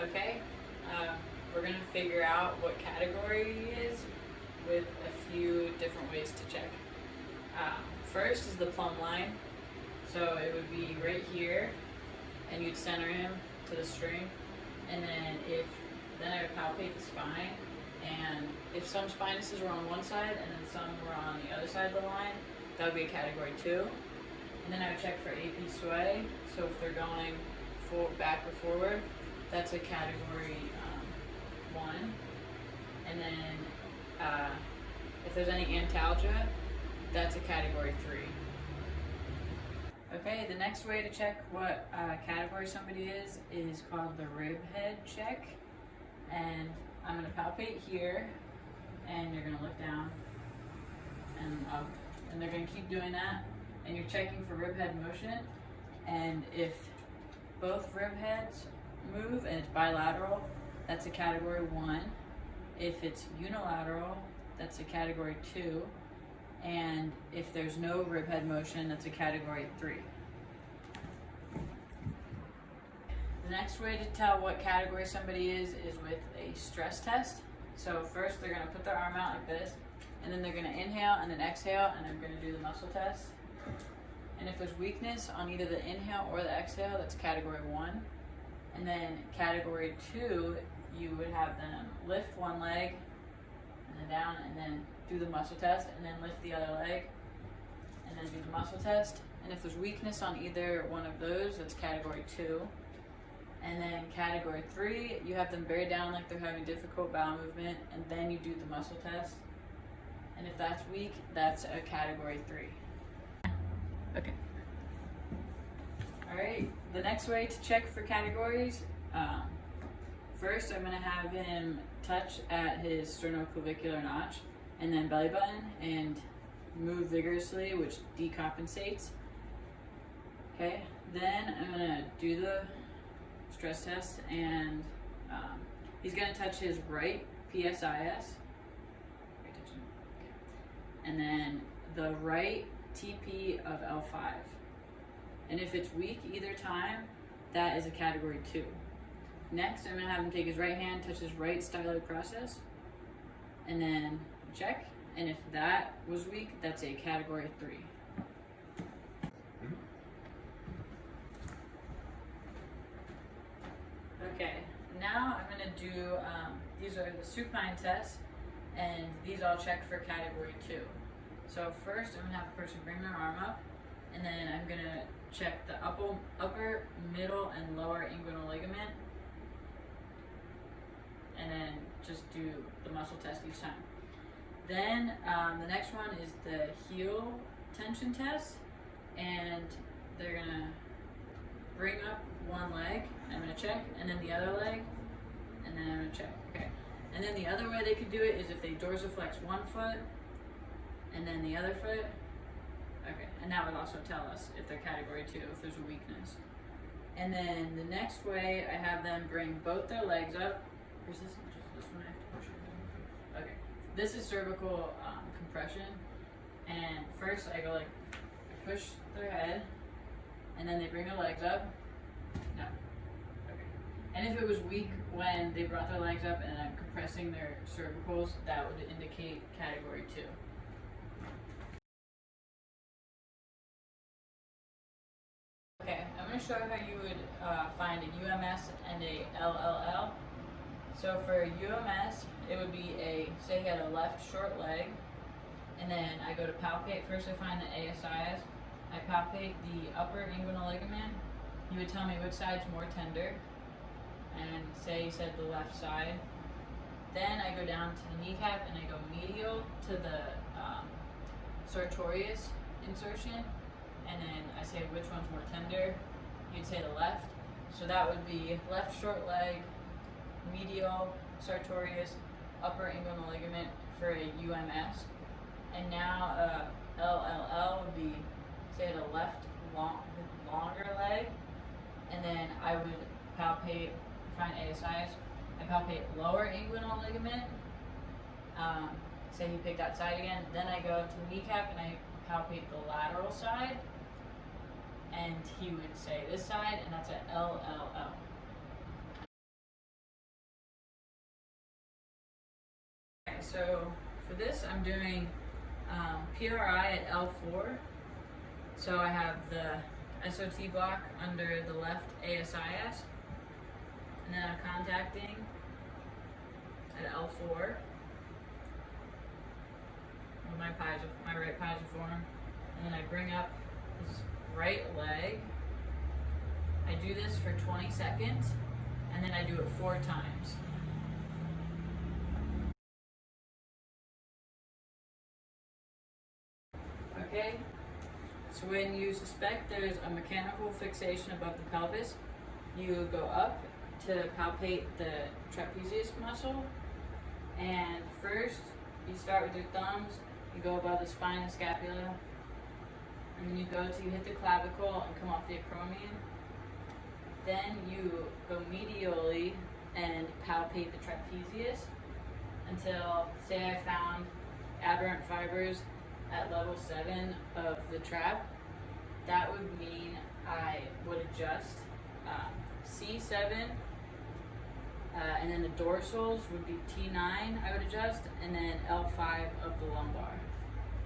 Okay, we're going to figure out what category he is with a few different ways to check. First is the plumb line. So it would be right here, and you'd center him to the string, and then I would palpate the spine, and if some spinuses were on one side and then some were on the other side of the line, that would be a category 2. And then I would check for AP sway, so if they're going back or forward, that's a category 1. And then if there's any antalgia, that's a category 3. Okay, the next way to check what category somebody is called the rib head check. And I'm going to palpate here, and you're going to look down and up, and they're going to keep doing that, and you're checking for rib head motion. And if both rib heads move and it's bilateral, that's a category 1. If it's unilateral, that's a category 2. And if there's no rib head motion, that's a category 3. The next way to tell what category somebody is with a stress test. So first they're going to put their arm out like this, and then they're going to inhale and then exhale, and they're going to do the muscle test. And if there's weakness on either the inhale or the exhale, that's category 1. And then category 2, you would have them lift one leg and then down, and then do the muscle test, and then lift the other leg, and then do the muscle test. And if there's weakness on either one of those, that's category 2. And then category 3, you have them buried down like they're having difficult bowel movement, and then you do the muscle test. And if that's weak, that's a category 3. Okay. Alright, the next way to check for categories, first I'm going to have him touch at his sternoclavicular notch, and then belly button, and move vigorously, which decompensates. Okay, then I'm going to do the stress test, and he's going to touch his right PSIS, and then the right TP of L5. And if it's weak either time, that is a category 2. Next, I'm going to have him take his right hand, touch his right styloid process, and then check. And if that was weak, that's a category 3. Okay, now I'm going to do, these are the supine tests, and these all check for category 2. So first, I'm going to have a person bring their arm up, and then I'm going to check the upper, middle, and lower inguinal ligament, and then just do the muscle test each time. Then the next one is the heel tension test, and they're going to bring up one leg, I'm going to check, and then the other leg, and then I'm going to check. Okay. And then the other way they could do it is if they dorsiflex one foot, and then the other foot. Okay, and that would also tell us if they're category 2, if there's a weakness. And then the next way, I have them bring both their legs up. Or is this one I have to push? Okay, this is cervical compression. And first I go like, I push their head, and then they bring their legs up. No. Okay. And if it was weak when they brought their legs up and I'm compressing their cervicals, that would indicate category 2. Okay, I'm going to show you how you would find a UMS and a LLL. So for UMS, it would be say he had a left short leg, and then I go to palpate. First I find the ASIs. I palpate the upper inguinal ligament. You would tell me which side's more tender, and say you said the left side. Then I go down to the kneecap and I go medial to the sartorius insertion, and then I say which one's more tender. You'd say the left. So that would be left short leg, medial, sartorius, upper inguinal ligament for a UMS. And now LLL would be, say, the left longer leg, and then I would palpate, find ASIs, I palpate lower inguinal ligament, say he picked that side again, then I go to the kneecap and I palpate the lateral side, and he would say this side, and that's an LLL. so for this I'm doing PRI at L4. So I have the SOT block under the left ASIS, and then I'm contacting at L4 with my right piezoform, and then I bring up his right leg. I do this for 20 seconds, and then I do it 4 times. Okay, so when you suspect there's a mechanical fixation above the pelvis, you go up to palpate the trapezius muscle, and first you start with your thumbs, you go above the spine and scapula, and then you go till you hit the clavicle and come off the acromion. Then you go medially and palpate the trapezius until, say I found aberrant fibers at level 7 of the trap. That would mean I would adjust C7, and then the dorsals would be T9 I would adjust, and then L5 of the lumbar.